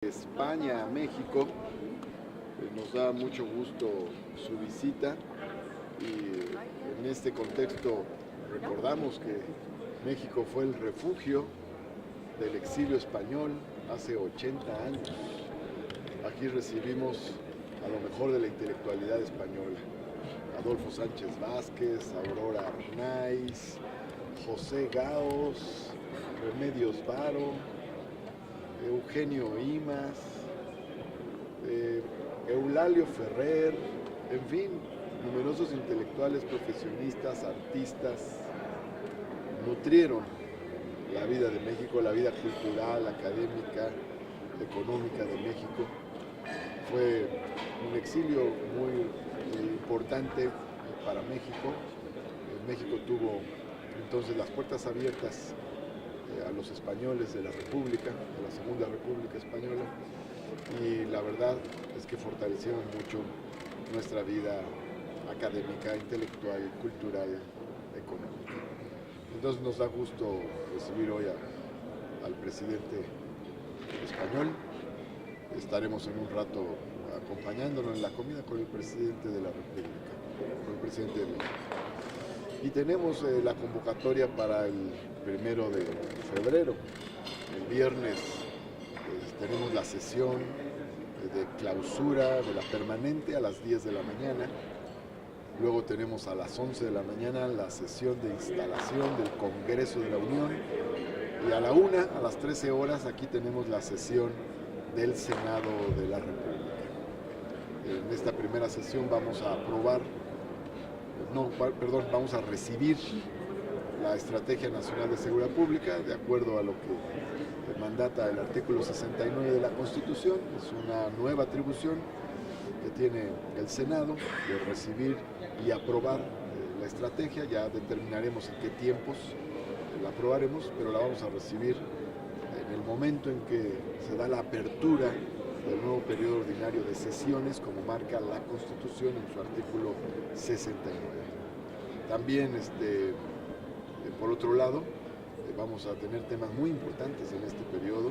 España a México. Nos da mucho gusto su visita y en este contexto recordamos que México fue el refugio del exilio español hace 80 años. Aquí recibimos a lo mejor de la intelectualidad española: Adolfo Sánchez Vázquez, Aurora Arnaiz, José Gaos, Remedios Varo, Eugenio Imas, Eulalio Ferrer, en fin, numerosos intelectuales, profesionistas, artistas, nutrieron la vida de México, la vida cultural, académica, económica de México. Fue un exilio muy importante para México. México tuvo entonces las puertas abiertas a los españoles de la República, de la Segunda República Española, y la verdad es que fortalecieron mucho nuestra vida académica, intelectual, cultural, económica. Entonces nos da gusto recibir hoy al presidente español. Estaremos en un rato acompañándonos en la comida con el presidente de la República, con el presidente de México. Y tenemos la convocatoria para el 1 de febrero. El viernes tenemos la sesión de clausura de la permanente a las 10 de la mañana. Luego tenemos a las 11 de la mañana la sesión de instalación del Congreso de la Unión. Y a la 1, a las 13 horas, aquí tenemos la sesión del Senado de la República. En esta primera sesión vamos a vamos a recibir la Estrategia Nacional de Seguridad Pública, de acuerdo a lo que mandata el artículo 69 de la Constitución. Es una nueva atribución que tiene el Senado de recibir y aprobar la estrategia. Ya determinaremos en qué tiempos la aprobaremos, pero la vamos a recibir en el momento en que se da la apertura del nuevo periodo ordinario de sesiones, como marca la Constitución en su artículo 69. También, por otro lado, vamos a tener temas muy importantes en este periodo.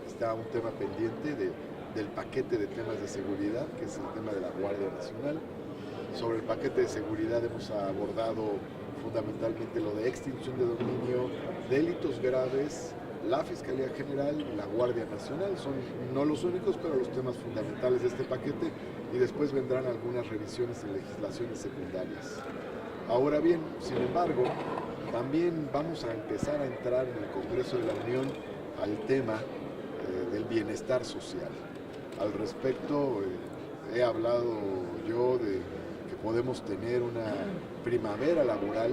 Está un tema pendiente del paquete de temas de seguridad, que es el tema de la Guardia Nacional. Sobre el paquete de seguridad hemos abordado fundamentalmente lo de extinción de dominio, delitos graves, la Fiscalía General y la Guardia Nacional. Son no los únicos, pero los temas fundamentales de este paquete, y después vendrán algunas revisiones en legislaciones secundarias. Ahora bien, sin embargo, también vamos a empezar a entrar en el Congreso de la Unión al tema del bienestar social. Al respecto, he hablado yo de que podemos tener una primavera laboral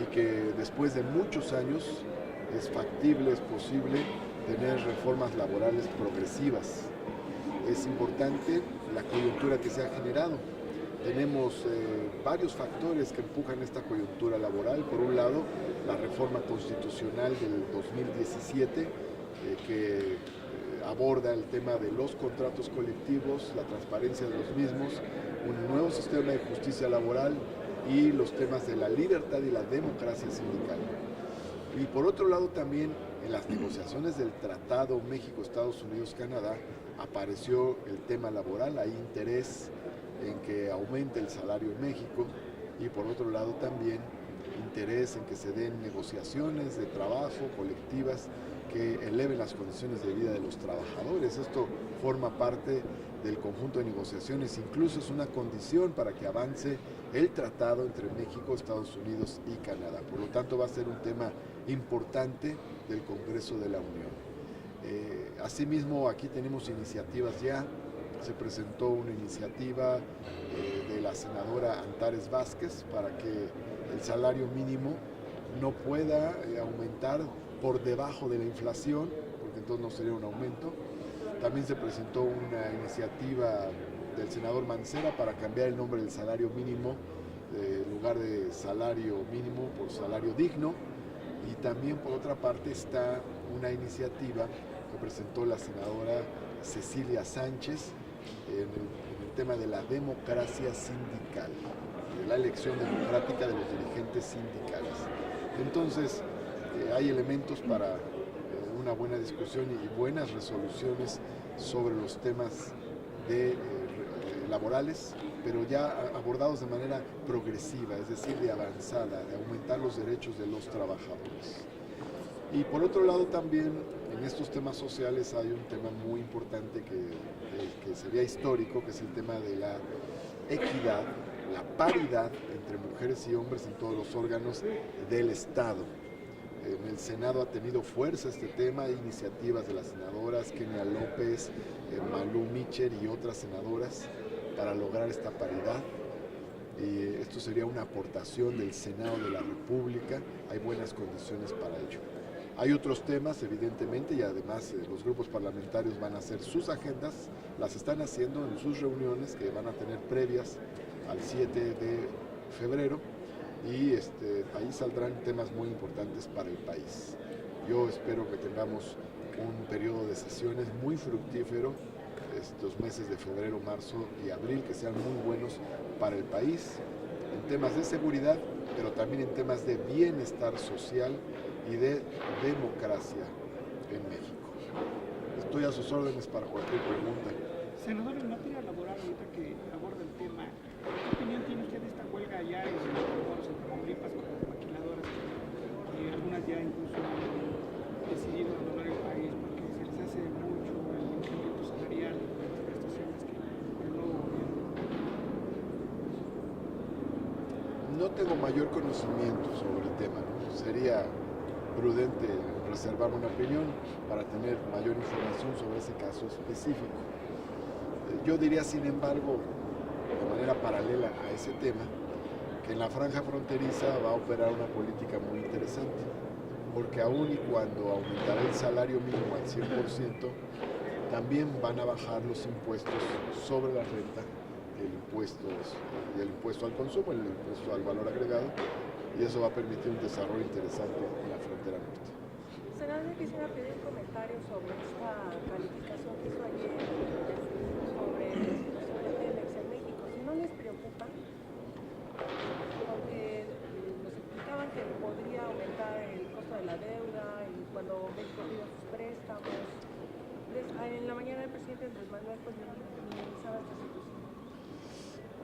y que después de muchos años es factible, es posible tener reformas laborales progresivas. Es importante la coyuntura que se ha generado. Tenemos varios factores que empujan esta coyuntura laboral. Por un lado, la reforma constitucional del 2017, que aborda el tema de los contratos colectivos, la transparencia de los mismos, un nuevo sistema de justicia laboral y los temas de la libertad y la democracia sindical. Y por otro lado también, en las negociaciones del Tratado México-Estados Unidos-Canadá apareció el tema laboral. Hay interés en que aumente el salario en México, y por otro lado también interés en que se den negociaciones de trabajo colectivas que eleven las condiciones de vida de los trabajadores. Esto forma parte del conjunto de negociaciones, incluso es una condición para que avance el tratado entre México, Estados Unidos y Canadá. Por lo tanto, va a ser un tema importante del Congreso de la Unión. Asimismo, aquí tenemos iniciativas ya. Se presentó una iniciativa de la senadora Antares Vázquez para que el salario mínimo no pueda aumentar por debajo de la inflación, porque entonces no sería un aumento. También se presentó una iniciativa del senador Mancera para cambiar el nombre del salario mínimo, en lugar de salario mínimo por salario digno. Y también, por otra parte, está una iniciativa que presentó la senadora Cecilia Sánchez en el tema de la democracia sindical, de la elección democrática de los dirigentes sindicales. Entonces, hay elementos para una una buena discusión y buenas resoluciones sobre los temas laborales, pero ya abordados de manera progresiva, es decir, de avanzada, de aumentar los derechos de los trabajadores. Y por otro lado también en estos temas sociales hay un tema muy importante que sería histórico, que es el tema de la equidad, la paridad entre mujeres y hombres en todos los órganos del Estado. En el Senado ha tenido fuerza este tema, hay iniciativas de las senadoras Kenia López, Malú Micher y otras senadoras para lograr esta paridad. Y esto sería una aportación del Senado de la República, hay buenas condiciones para ello. Hay otros temas, evidentemente, y además los grupos parlamentarios van a hacer sus agendas, las están haciendo en sus reuniones que van a tener previas al 7 de febrero, y ahí saldrán temas muy importantes para el país. Yo espero que tengamos un periodo de sesiones muy fructífero, estos meses de febrero, marzo y abril, que sean muy buenos para el país, en temas de seguridad, pero también en temas de bienestar social y de democracia en México. Estoy a sus órdenes para cualquier pregunta. Senador, en materia laboral, ahorita que aborda el tema, ¿qué opinión tiene usted de esta huelga allá en Tamaulipas con las maquiladoras? Algunas ya incluso han decidido abandonar el país porque se les hace mucho el incremento salarial y las prestaciones que el nuevo gobierno. No tengo mayor conocimiento sobre el tema, ¿no? Sería prudente reservar una opinión para tener mayor información sobre ese caso específico. Yo diría, sin embargo, de manera paralela a ese tema, que en la franja fronteriza va a operar una política muy interesante, porque aun y cuando aumentará el salario mínimo al 100%, también van a bajar los impuestos sobre la renta, el impuesto al consumo, el impuesto al valor agregado, y eso va a permitir un desarrollo interesante en la frontera norte. Senador, quisiera pedir comentarios sobre esta calificación que hizo ayer sobre la situación de Pemex en México. Si no les preocupa, porque nos explicaban que podría aumentar el costo de la deuda y cuando México pida sus préstamos. En la mañana el presidente Andrés Manuel minimizaba esta situación.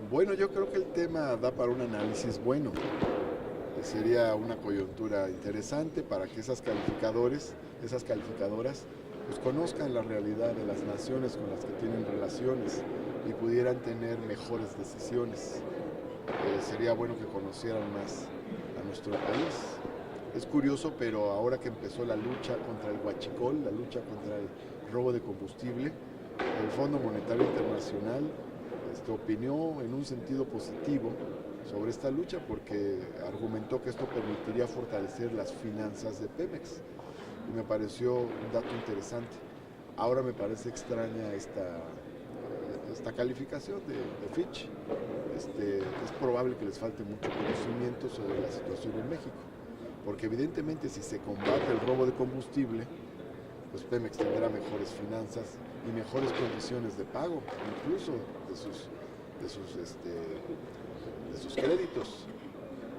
Bueno, yo creo que el tema da para un análisis bueno. Sería una coyuntura interesante para que esas calificadoras, pues conozcan la realidad de las naciones con las que tienen relaciones y pudieran tener mejores decisiones. Sería bueno que conocieran más a nuestro país. Es curioso, pero ahora que empezó la lucha contra el huachicol, la lucha contra el robo de combustible, el Fondo Monetario Internacional opinó en un sentido positivo sobre esta lucha porque argumentó que esto permitiría fortalecer las finanzas de Pemex y me pareció un dato interesante. Ahora me parece extraña esta calificación de Fitch. Es probable que les falte mucho conocimiento sobre la situación en México, porque evidentemente si se combate el robo de combustible, pues Pemex tendrá mejores finanzas y mejores condiciones de pago, incluso de sus créditos.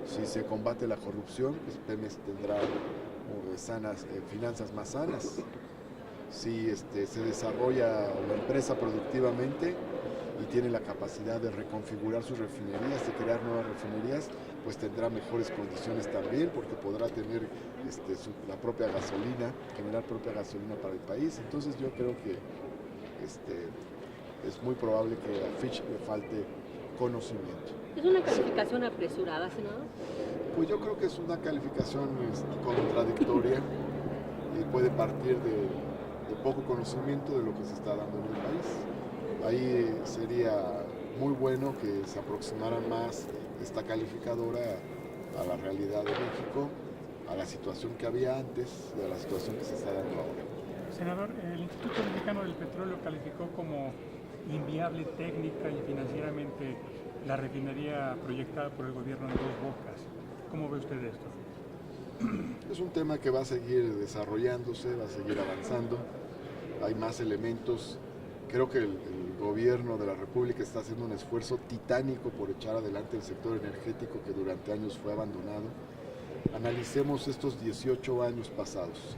Si se combate la corrupción, pues Pemex tendrá finanzas más sanas. Si se desarrolla la empresa productivamente y tiene la capacidad de reconfigurar sus refinerías, de crear nuevas refinerías, pues tendrá mejores condiciones también, porque podrá tener la propia gasolina, generar propia gasolina para el país. Entonces yo creo que es muy probable que a Fitch le falte conocimiento. ¿Es una calificación apresurada, senador? Pues yo creo que es una calificación contradictoria y puede partir de poco conocimiento de lo que se está dando en el país. Ahí sería muy bueno que se aproximara más esta calificadora a la realidad de México, a la situación que había antes y a la situación que se está dando ahora. Senador, el Instituto Mexicano del Petróleo calificó como inviable técnica y financieramente la refinería proyectada por el gobierno de Dos Bocas. ¿Cómo ve usted esto? Es un tema que va a seguir desarrollándose, va a seguir avanzando. Hay más elementos. Creo que el gobierno de la República está haciendo un esfuerzo titánico por echar adelante el sector energético que durante años fue abandonado. Analicemos estos 18 años pasados.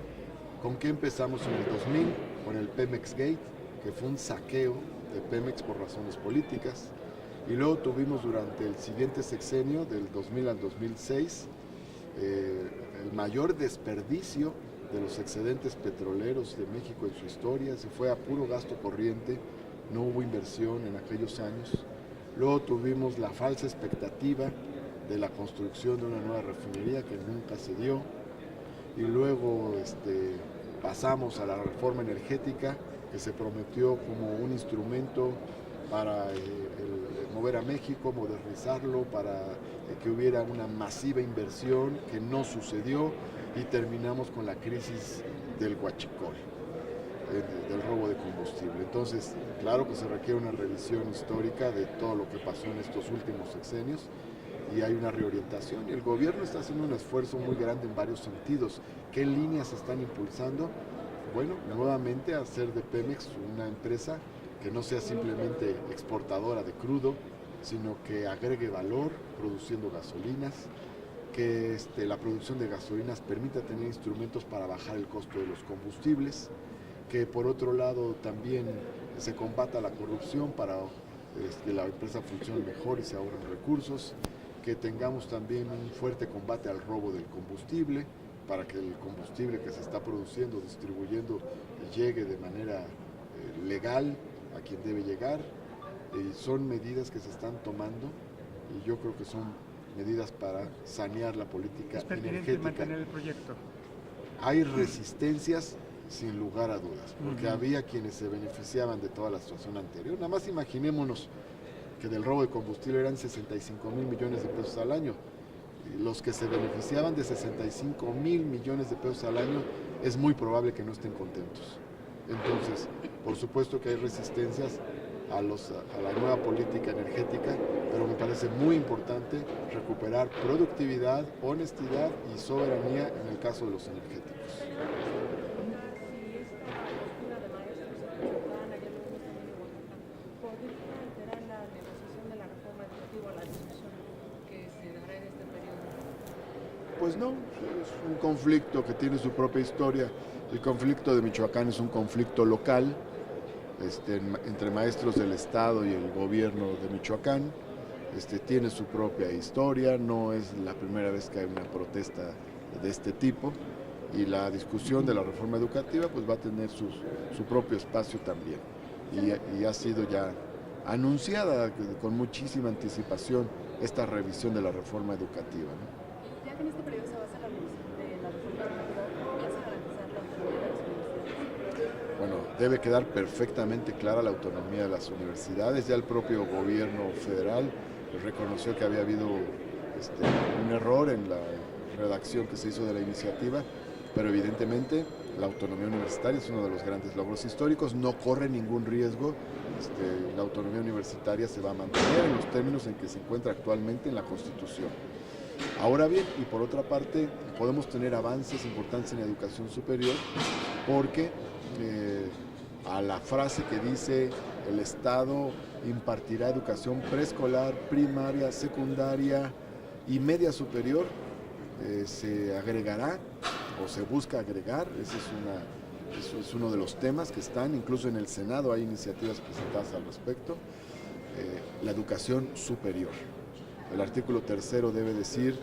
¿Con qué empezamos en el 2000? Con el Pemex Gate, que fue un saqueo de Pemex por razones políticas. Y luego tuvimos durante el siguiente sexenio, del 2000 al 2006, el mayor desperdicio de los excedentes petroleros de México en su historia. Se fue a puro gasto corriente, no hubo inversión en aquellos años. Luego tuvimos la falsa expectativa de la construcción de una nueva refinería que nunca se dio. Y luego pasamos a la reforma energética, que se prometió como un instrumento para mover a México, modernizarlo, para que hubiera una masiva inversión, que no sucedió, y terminamos con la crisis del huachicol, del robo de combustible. Entonces, claro que se requiere una revisión histórica de todo lo que pasó en estos últimos sexenios, y hay una reorientación, y el gobierno está haciendo un esfuerzo muy grande en varios sentidos. ¿Qué líneas se están impulsando? Bueno, nuevamente hacer de Pemex una empresa que no sea simplemente exportadora de crudo, sino que agregue valor produciendo gasolinas, que la producción de gasolinas permita tener instrumentos para bajar el costo de los combustibles, que por otro lado también se combata la corrupción para que la empresa funcione mejor y se ahorren recursos, que tengamos también un fuerte combate al robo del combustible, para que el combustible que se está produciendo, distribuyendo, llegue de manera legal a quien debe llegar. Son medidas que se están tomando y yo creo que son medidas para sanear la política energética. Mantener el proyecto. Hay resistencias sin lugar a dudas, porque había quienes se beneficiaban de toda la situación anterior. Nada más imaginémonos que del robo de combustible eran 65,000 millones de pesos al año. Los que se beneficiaban de 65,000 millones de pesos al año, es muy probable que no estén contentos. Entonces, por supuesto que hay resistencias a la nueva política energética, pero me parece muy importante recuperar productividad, honestidad y soberanía en el caso de los energéticos. Pues no, es un conflicto que tiene su propia historia. El conflicto de Michoacán es un conflicto local entre maestros del Estado y el gobierno de Michoacán. Tiene su propia historia, no es la primera vez que hay una protesta de este tipo, y la discusión de la reforma educativa pues va a tener su propio espacio también, y ha sido ya anunciada con muchísima anticipación esta revisión de la reforma educativa, ¿no? Ya que en este periodo se va a hacer la revisión de la reforma educativa, ¿cómo vas a garantizar la autonomía de las universidades? Bueno, debe quedar perfectamente clara la autonomía de las universidades. Ya el propio gobierno federal reconoció que había habido un error en la redacción que se hizo de la iniciativa, pero evidentemente la autonomía universitaria es uno de los grandes logros históricos, no corre ningún riesgo. La autonomía universitaria se va a mantener en los términos en que se encuentra actualmente en la Constitución. Ahora bien, y por otra parte, podemos tener avances importantes en la educación superior, porque a la frase que dice el Estado impartirá educación preescolar, primaria, secundaria y media superior, se agregará o se busca agregar, eso es uno de los temas que están, incluso en el Senado hay iniciativas presentadas al respecto, la educación superior. El artículo 3º debe decir